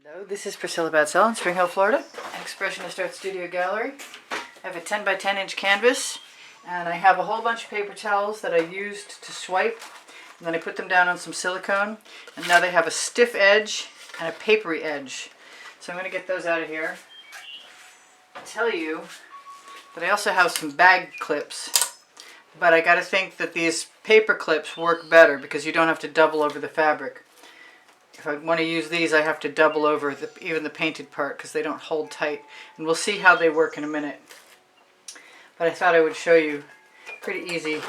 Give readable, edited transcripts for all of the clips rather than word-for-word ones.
Hello, this is Priscilla Batzell in Spring Hill, Florida, Expressionist Art Studio Gallery. I have a 10 by 10 inch canvas, and I have a whole bunch of paper towels that I used to swipe, and then I put them down on some silicone, and now they have a stiff edge and a papery edge. So I'm going to get those out of here. I'll tell you that I also have some bag clips, but I got to think that these paper clips work better because you don't have to double over the fabric. If I want to use these, I have to double over even the painted part because they don't hold tight. And we'll see how they work in a minute. But I thought I would show you. Pretty easy.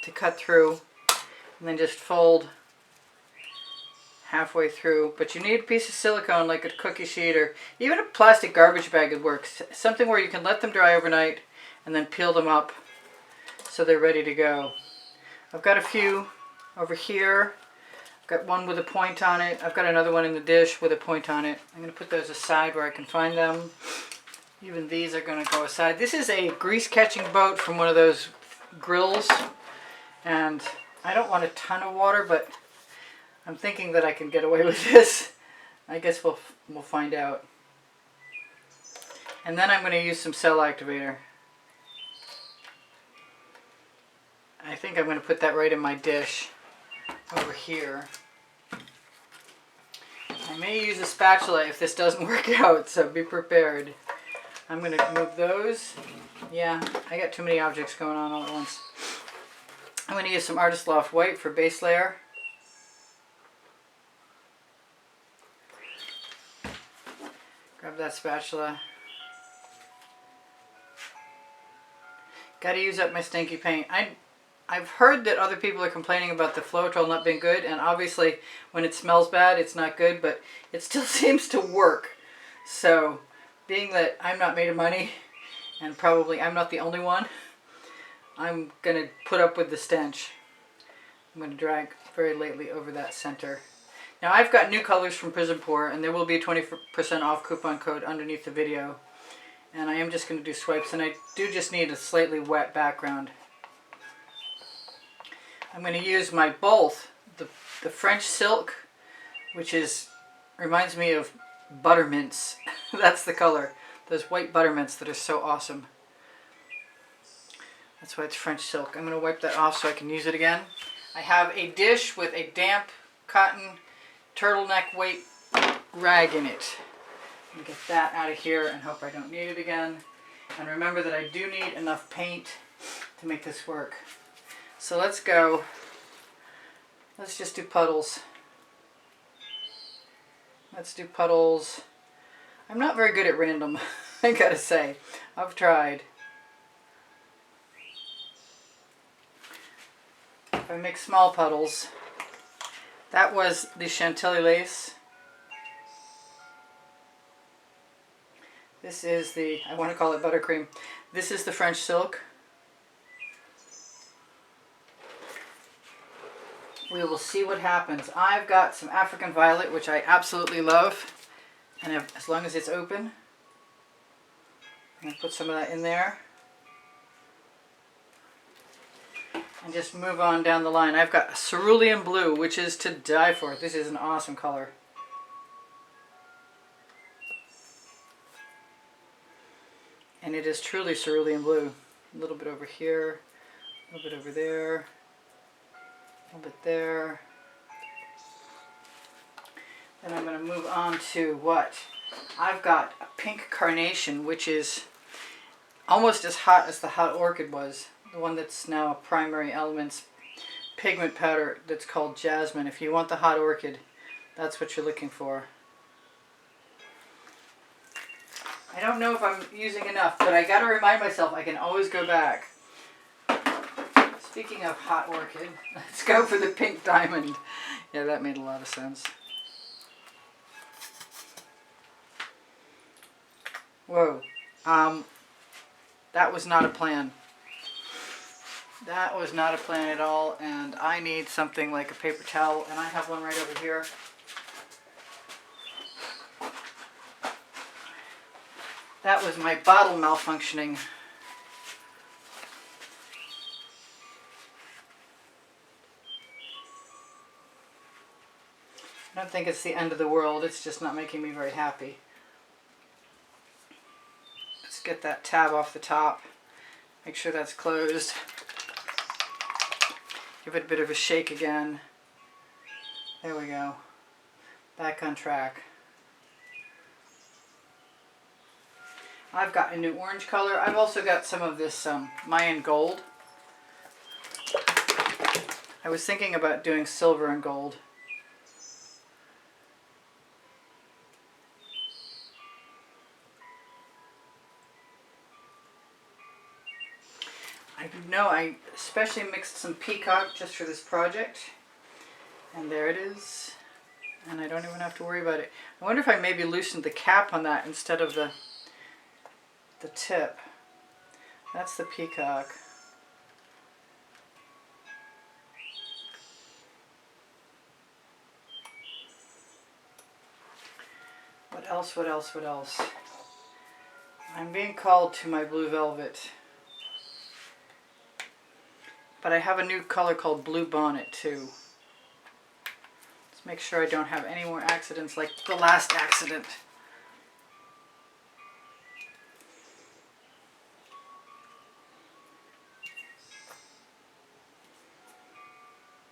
To cut through and then just fold halfway through. But you need a piece of silicone like a cookie sheet or even a plastic garbage bag would work. Something where you can let them dry overnight and then peel them up so they're ready to go. I've got a few over here. I've got one with a point on it. I've got another one in the dish with a point on it. I'm going to put those aside where I can find them. Even these are going to go aside. This is a grease catching boat from one of those grills, and I don't want a ton of water, but I'm thinking that I can get away with this. I guess we'll find out. And then I'm going to use some cell activator. I think I'm going to put that right in my dish over here. I may use a spatula if this doesn't work out, so be prepared. I'm going to move those. Yeah, I got too many objects going on all at once. I'm going to use some Artist Loft White for base layer. Grab that spatula. Got to use up my stinky paint. I've heard that other people are complaining about the Floetrol not being good, and obviously when it smells bad it's not good, but it still seems to work. So being that I'm not made of money, and probably I'm not the only one, I'm going to put up with the stench. I'm going to drag very lightly over that center. Now I've got new colors from Prizm Pour, and there will be a 20% off coupon code underneath the video. And I am just going to do swipes, and I do just need a slightly wet background. I'm going to use both the French silk, which reminds me of buttermints. That's the color. Those white buttermints that are so awesome. That's why it's French silk. I'm going to wipe that off so I can use it again. I have a dish with a damp cotton turtleneck weight rag in it. I'm going to get that out of here and hope I don't need it again. And remember that I do need enough paint to make this work. So let's go. Let's just do puddles. Let's do puddles. I'm not very good at random, I gotta say. I've tried. If I make small puddles, that was the Chantilly lace. This is I want to call it buttercream. This is the French silk. We will see what happens. I've got some African violet, which I absolutely love. And as long as it's open, I'm going to put some of that in there. And just move on down the line. I've got cerulean blue, which is to die for. This is an awesome color. And it is truly cerulean blue. A little bit over here, a little bit over there, a little bit there. Then I'm going to move on to what? I've got a pink carnation, which is almost as hot as the hot orchid was. The one that's now a Primary Elements pigment powder that's called Jasmine. If you want the hot orchid, that's what you're looking for. I don't know if I'm using enough, but I got to remind myself I can always go back. Speaking of hot orchid, let's go for the pink diamond. Yeah, that made a lot of sense. Whoa. That was not a plan. That was not a plan at all, and I need something like a paper towel, and I have one right over here. That was my bottle malfunctioning. I don't think it's the end of the world, it's just not making me very happy. Let's get that tab off the top. Make sure that's closed. Give it a bit of a shake again. There we go. Back on track. I've got a new orange color. I've also got some of this Mayan gold. I was thinking about doing silver and gold. I know I especially mixed some peacock just for this project. And there it is. And I don't even have to worry about it. I wonder if I maybe loosened the cap on that instead of the tip. That's the peacock. What else, what else, what else? I'm being called to my blue velvet. But I have a new color called Blue Bonnet too. Let's make sure I don't have any more accidents like the last accident.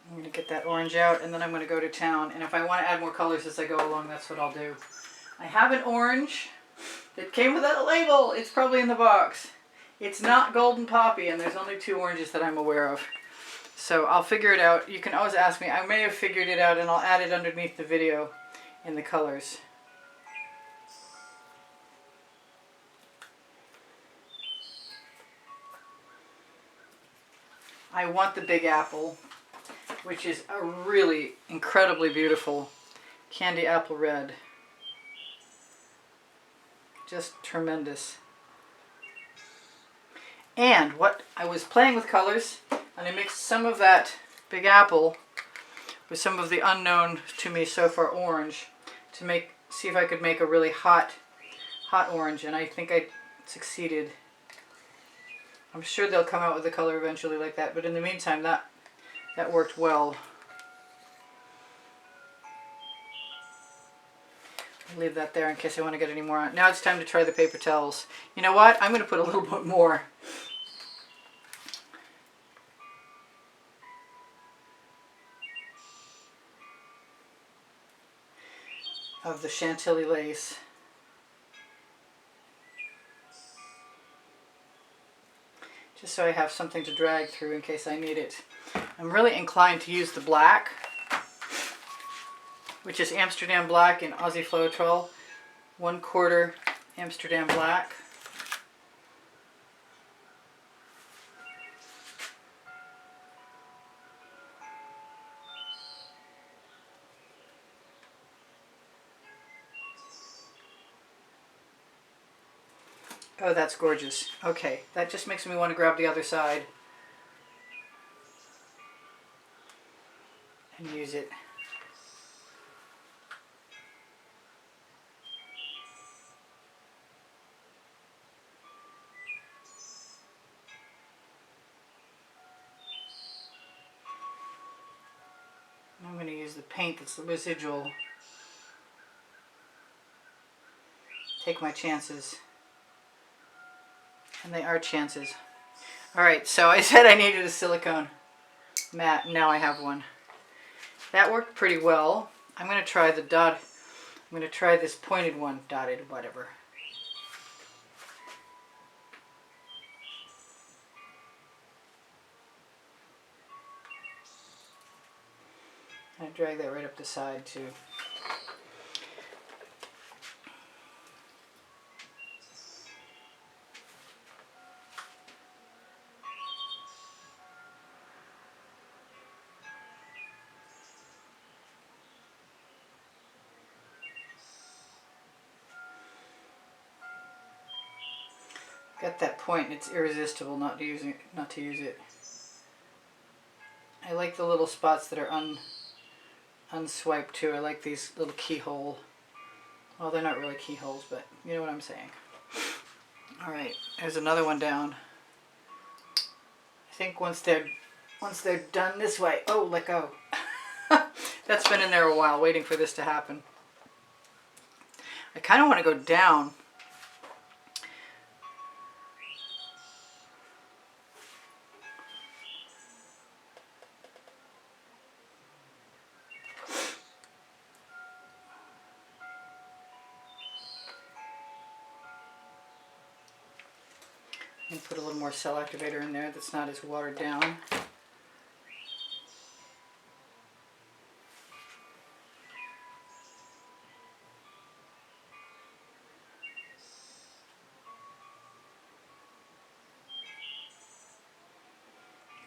I'm going to get that orange out and then I'm going to go to town. And if I want to add more colors as I go along, that's what I'll do. I have an orange that came without a label. It's probably in the box. It's not Golden Poppy, and there's only 2 oranges that I'm aware of. So I'll figure it out. You can always ask me. I may have figured it out, and I'll add it underneath the video in the colors. I want the Big Apple, which is a really incredibly beautiful candy apple red. Just tremendous. And what I was playing with colors, and I mixed some of that Big Apple with some of the unknown to me so far orange to see if I could make a really hot orange, and I think I succeeded. I'm sure they'll come out with a color eventually like that, but in the meantime that worked well. I'll leave that there in case I want to get any more on. Now it's time to try the paper towels. You know what? I'm going to put a little bit more. Of the Chantilly lace. Just so I have something to drag through in case I need it. I'm really inclined to use the black, which is Amsterdam Black in Aussie Floetrol, 1/4 Amsterdam Black. Oh, that's gorgeous. Okay, that just makes me want to grab the other side and use it. I'm going to use the paint that's the residual. Take my chances. And they are chances. Alright, so I said I needed a silicone mat. Now I have one. That worked pretty well. I'm going to try the dot. I'm going to try this pointed one, dotted, whatever. I drag that right up the side too. Got that point and it's irresistible not to use it. I like the little spots that are unswiped too. I like these little keyhole. Well, they're not really keyholes, but you know what I'm saying. Alright, there's another one down. I think once they're done this way. Oh, let go. That's been in there a while, waiting for this to happen. I kind of want to go down. And put a little more cell activator in there that's not as watered down.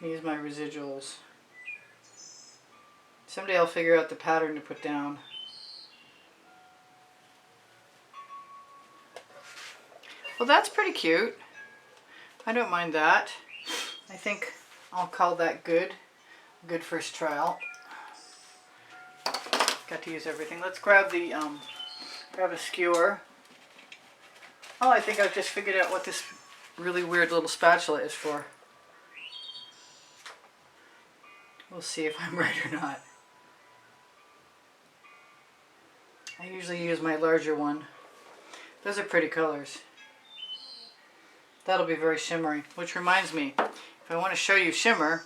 Use my residuals. Someday I'll figure out the pattern to put down. Well, that's pretty cute. I don't mind that. I think I'll call that good. Good first trial. Got to use everything. Let's grab the grab a skewer. Oh, I think I've just figured out what this really weird little spatula is for. We'll see if I'm right or not. I usually use my larger one. Those are pretty colors. That'll be very shimmery, which reminds me, if I want to show you shimmer,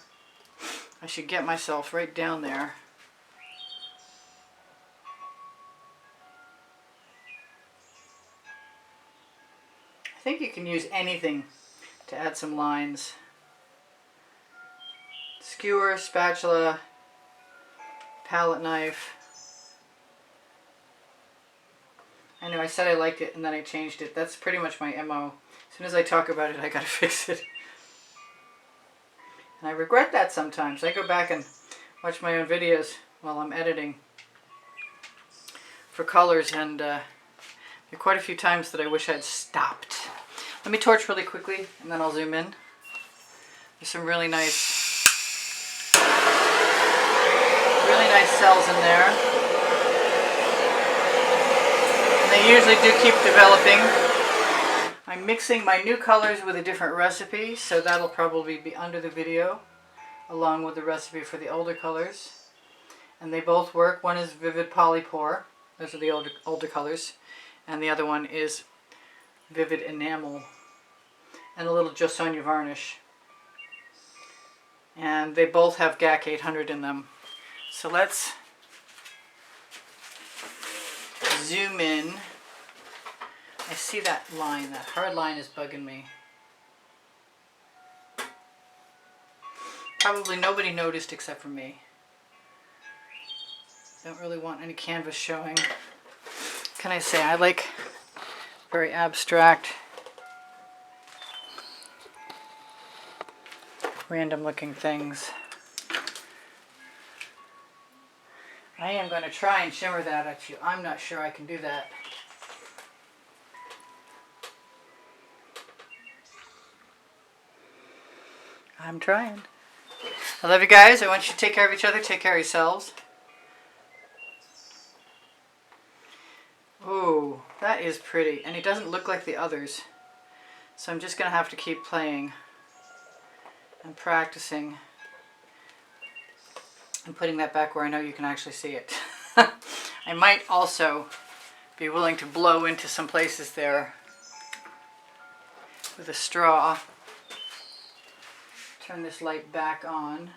I should get myself right down there. I think you can use anything to add some lines. Skewer, spatula, palette knife. I know I said I liked it and then I changed it. That's pretty much my MO. As soon as I talk about it, I gotta fix it. And I regret that sometimes. I go back and watch my own videos while I'm editing for colors, and there are quite a few times that I wish I'd stopped. Let me torch really quickly and then I'll zoom in. There's some really nice cells in there. And they usually do keep developing. I'm mixing my new colors with a different recipe, so that'll probably be under the video, along with the recipe for the older colors. And they both work. One is Vivid Polypore, those are the older colors, and the other one is Vivid Enamel, and a little Jo Sonja varnish. And they both have GAC 800 in them. So let's zoom in. I see that line, that hard line is bugging me. Probably nobody noticed except for me. Don't really want any canvas showing. What can I say? I like very abstract, random looking things. I am going to try and shimmer that at you. I'm not sure I can do that. I'm trying. I love you guys. I want you to take care of each other. Take care of yourselves. Ooh, that is pretty. And it doesn't look like the others. So I'm just going to have to keep playing and practicing and putting that back where I know you can actually see it. I might also be willing to blow into some places there with a straw. Turn this light back on.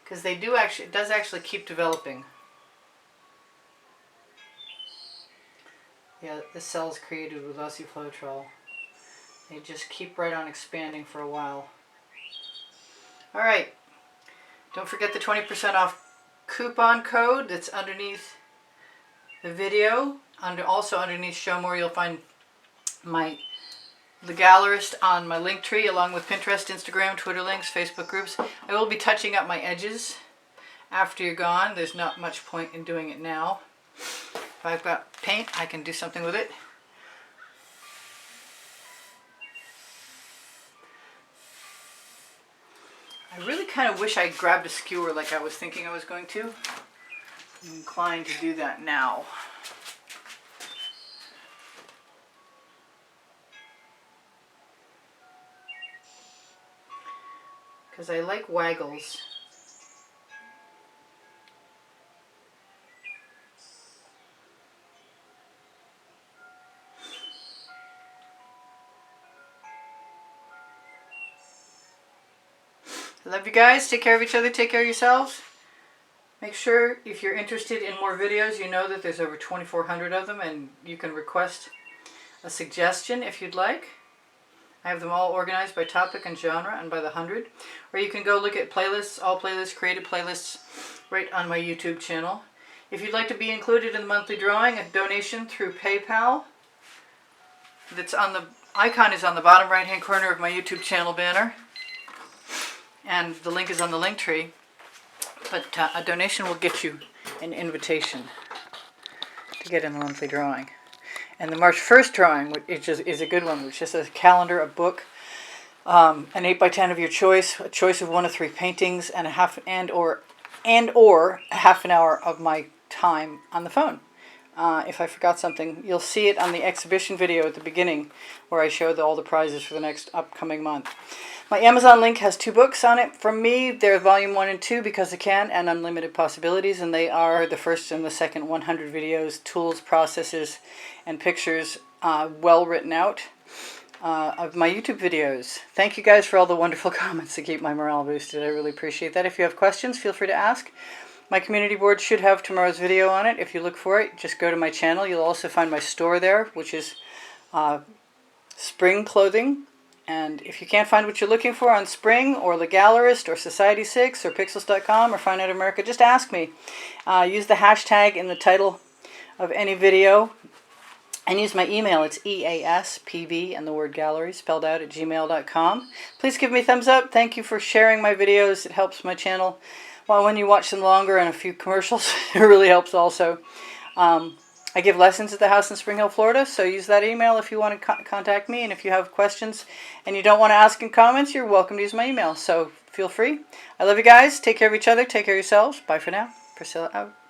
Because they do actually, it does actually keep developing. Yeah, the cells created with Aussie Floetrol. They just keep right on expanding for a while. Alright, don't forget the 20% off coupon code that's underneath the video. Also underneath Show More, you'll find the gallerist on my link tree, along with Pinterest, Instagram, Twitter links, Facebook groups. I will be touching up my edges after you're gone. There's not much point in doing it now. If I've got paint, I can do something with it. I really kind of wish I grabbed a skewer like I was thinking I was going to. I'm inclined to do that now. because I like waggles. I love you guys. Take care of each other. Take care of yourselves. Make sure if you're interested in more videos, you know that there's over 2,400 of them, and you can request a suggestion if you'd like. I have them all organized by topic and genre and by the 100. Or you can go look at playlists, all playlists, created playlists, right on my YouTube channel. If you'd like to be included in the monthly drawing, a donation through PayPal, that's on the icon is on the bottom right hand corner of my YouTube channel banner. And the link is on the link tree. But a donation will get you an invitation to get in the monthly drawing. And the March 1st drawing, which is a good one, which is a calendar, a book, an 8x10 of your choice, a choice of 1 of 3 paintings, and a half or a half an hour of my time on the phone. If I forgot something, you'll see it on the exhibition video at the beginning, where I show all the prizes for the next upcoming month. My Amazon link has 2 books on it from me. They're volume 1 and 2, Because I Can, and Unlimited Possibilities, and they are the first and the second 100 videos, tools, processes, and pictures well written out of my YouTube videos. Thank you guys for all the wonderful comments to keep my morale boosted. I really appreciate that. If you have questions, feel free to ask. My community board should have tomorrow's video on it. If you look for it, just go to my channel. You'll also find my store there, which is spring clothing. And if you can't find what you're looking for on Spring or The Gallerist or Society6 or Pixels.com or Find Out America, just ask me. Use the hashtag in the title of any video. And use my email. It's EASPB and the word gallery spelled out at gmail.com. Please give me a thumbs up. Thank you for sharing my videos. It helps my channel. Well, when you watch them longer and a few commercials, it really helps also. I give lessons at the house in Spring Hill, Florida, so use that email if you want to contact me. And if you have questions and you don't want to ask in comments, you're welcome to use my email. So feel free. I love you guys. Take care of each other. Take care of yourselves. Bye for now. Priscilla out.